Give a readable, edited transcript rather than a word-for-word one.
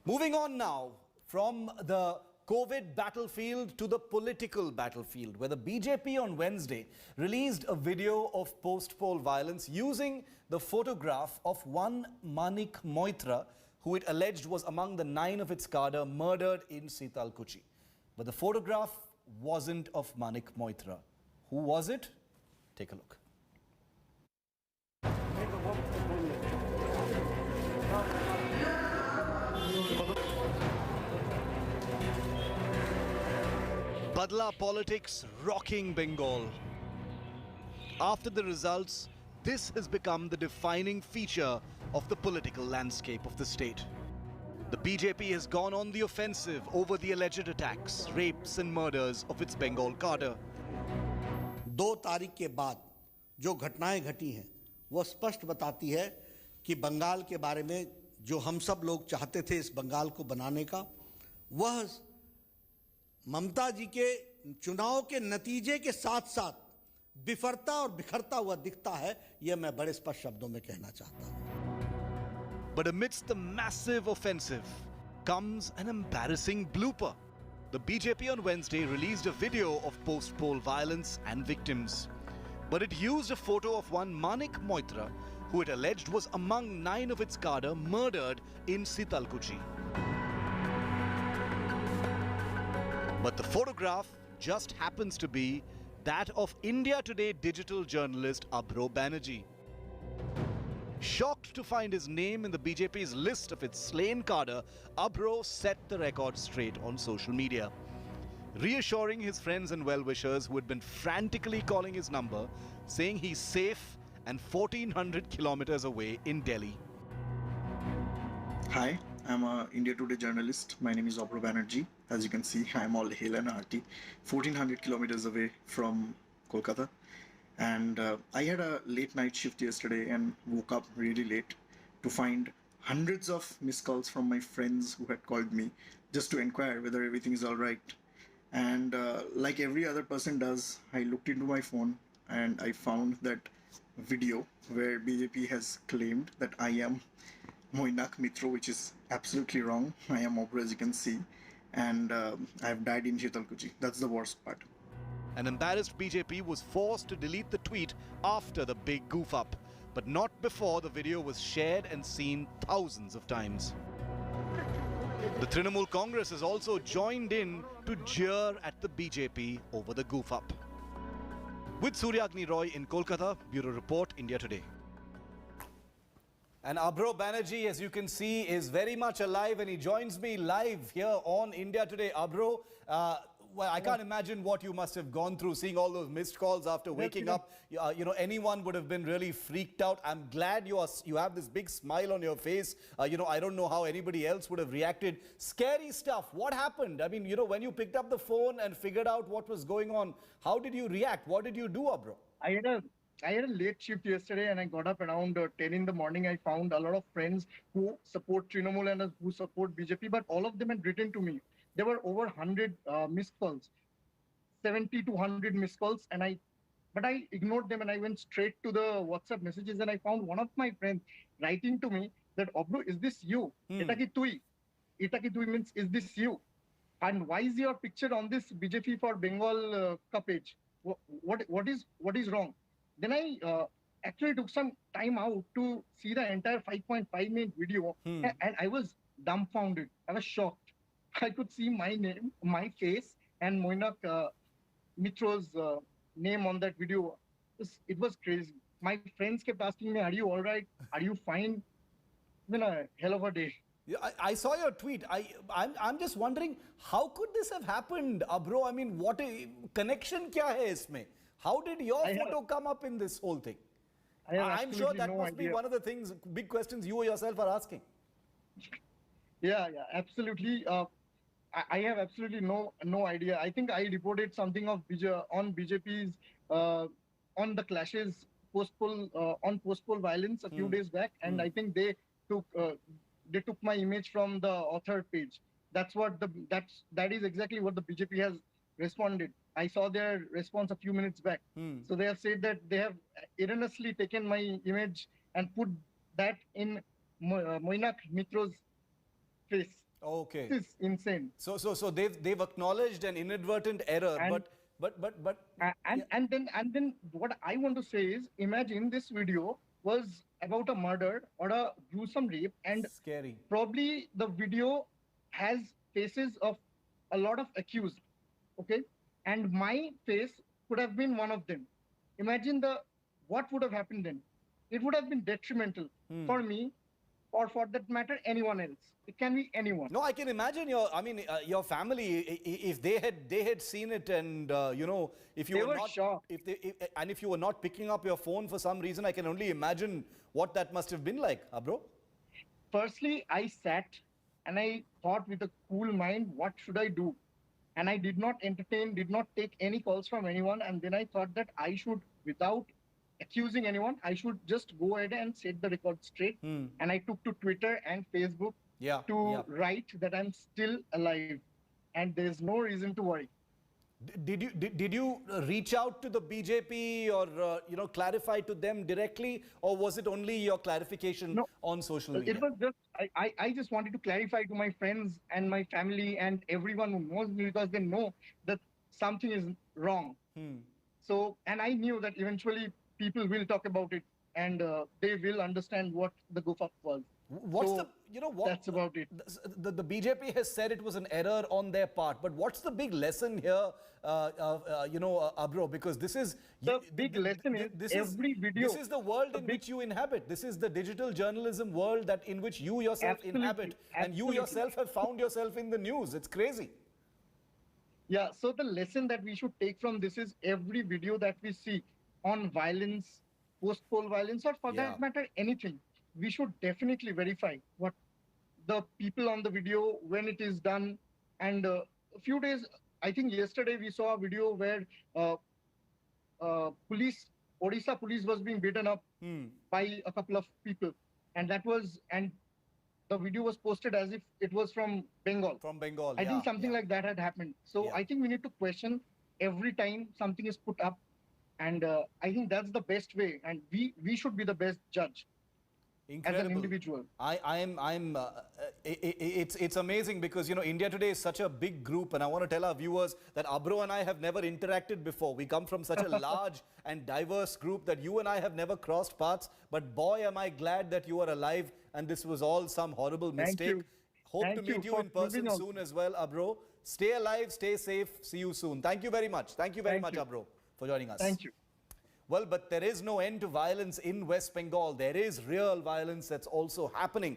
Moving on now from the COVID battlefield to the political battlefield, where the BJP on Wednesday released a video of post-poll violence using the photograph of one Manik Moitra, who it alleged was among the 9 of its cadre murdered in Sitalkuchi. But the photograph wasn't of Manik Moitra. Who was it? Take a look. Badla politics rocking Bengal. After the results, this has become the defining feature of the political landscape of the state. The BJP has gone on the offensive over the alleged attacks, rapes and murders of its Bengal cadre. 2 तारीख के बाद जो घटनाएं घटी हैं वो स्पष्ट बताती है कि बंगाल के बारे में जो हम सब लोग चाहते थे इस बंगाल को बनाने का, वह ममता जी के चुनाव के नतीजे के साथ साथ बिफरता और बिखरता हुआ दिखता है। यह मैं बड़े स्पष्ट शब्दों में कहना चाहता हूं। But amidst the massive offensive comes an embarrassing blooper. The BJP on Wednesday released a video of post-poll violence and victims. But it used a photo of one Manik Moitra, who it alleged was among 9 of its cadre murdered in Sitalkuchi. But the photograph just happens to be that of India Today digital journalist Abro Banerjee. Shocked to find his name in the BJP's list of its slain cadre, Abro set the record straight on social media, reassuring his friends and well-wishers who had been frantically calling his number, saying he's safe and 1400 kilometers away in Delhi. Hi, I'm a India Today journalist. My name is Abro Banerjee. As you can see, I'm all hale and hearty, 1400 kilometers away from Kolkata. And I had a late night shift yesterday and woke up really late to find hundreds of missed calls from my friends who had called me just to inquire whether everything is all right. And like every other person does, I looked into my phone and I found that video where BJP has claimed that I am Moinak Mitra, which is absolutely wrong. I am Abro, as you can see, and I have died in Sitalkuchi. That's the worst part. An embarrassed BJP was forced to delete the tweet after the big goof up, but not before the video was shared and seen thousands of times. The Trinamool Congress has also joined in to jeer at the BJP over the goof up. With Suryagni Roy in Kolkata, Bureau Report, India Today. And Abro Banerjee, as you can see, is very much alive, and he joins me live here on India Today. Abro, well, I can't imagine what you must have gone through, seeing all those missed calls after waking up. You know, anyone would have been really freaked out. I'm glad you have this big smile on your face. You know, I don't know how anybody else would have reacted. Scary stuff. What happened? I mean, you know, when you picked up the phone and figured out what was going on, how did you react? What did you do, Abro? I had a late shift yesterday and I got up around 10 in the morning. I found a lot of friends who support Trinamool and who support BJP, but all of them had written to me. There were over 100 missed calls, 70 to 100 missed calls, but I ignored them and I went straight to the WhatsApp messages and I found one of my friends writing to me that, Abro, is this you? Eta ki tui means, is this you? And why is your picture on this BJP for Bengal page? What is wrong? Then I actually took some time out to see the entire 5.5-minute video, and I was dumbfounded. I was shocked. I could see my name, my face, and Moinak Mitra's name on that video. It was crazy. My friends kept asking me, are you all right? Are you fine? It's been a hell of a day. Yeah, I saw your tweet. I'm just wondering, how could this have happened, Abro? I mean, what connection kya hai isme? How did your photo come up in this whole thing? I'm sure that must be one of the things, big questions you yourself are asking. Yeah, absolutely. I have absolutely no idea. I think I reported something of on BJP's on the clashes on post-poll violence a few days back, and I think they took my image from the author page. That is exactly what the BJP has responded. I saw their response a few minutes back. So they have said that they have erroneously taken my image and put that in Moinak Mitra's face. Okay. This is insane. So they've acknowledged an inadvertent error, And but and then what I want to say is, imagine this video was about a murder or a gruesome rape, and scary. probably the video has faces of a lot of accused, okay, and my face could have been one of them. Imagine the what would have happened then. It would have been detrimental for me, or for that matter anyone else. It can be anyone. No, I can imagine your family, if they had seen it, and if you They were were not, shocked. if you were not picking up your phone for some reason, I can only imagine what that must have been like, bro. Firstly, I sat and I thought with a cool mind, what should I do? And I did not entertain, did not take any calls from anyone. And then I thought that I should, without accusing anyone, I should just go ahead and set the record straight. And I took to Twitter and Facebook Yeah, to yeah. write that I'm still alive and there's no reason to worry. Did you reach out to the BJP or clarify to them directly, or was it only your clarification No, on social media? It was just, I just wanted to clarify to my friends and my family and everyone who knows me, because they know that something is wrong. So, and I knew that eventually people will talk about it, and they will understand what the goof up was. What's So, the, what? that's about it. The BJP has said it was an error on their part, but what's the big lesson here, Abro? Because this is... The big lesson is every video- This is the world in which you inhabit. This is the digital journalism world in which you yourself Absolutely, inhabit. And you absolutely. yourself have found yourself in the news. It's crazy. Yeah, so the lesson that we should take from this is every video that we see on violence, post-poll violence, or for Yeah. that matter, anything, we should definitely verify what the people on the video, when it is done. And a few days, I think yesterday, we saw a video where Odisha police was being beaten up by a couple of people. And the video was posted as if it was from Bengal. From Bengal, I think something like that had happened. So Yeah. I think we need to question every time something is put up. And I think that's the best way. And we should be the best judge Incredible. as an individual. It's amazing because, India Today is such a big group, and I want to tell our viewers that Abro and I have never interacted before. We come from such a large and diverse group that you and I have never crossed paths, but boy, am I glad that you are alive and this was all some horrible Thank mistake. you. Hope Thank to you meet you for in person proving soon as well, Abro. Stay alive, stay safe, see you soon. Thank you very much. Thank you very much, Thank you. Abro, for joining us. Thank you. Well, but there is no end to violence in West Bengal. There is real violence that's also happening.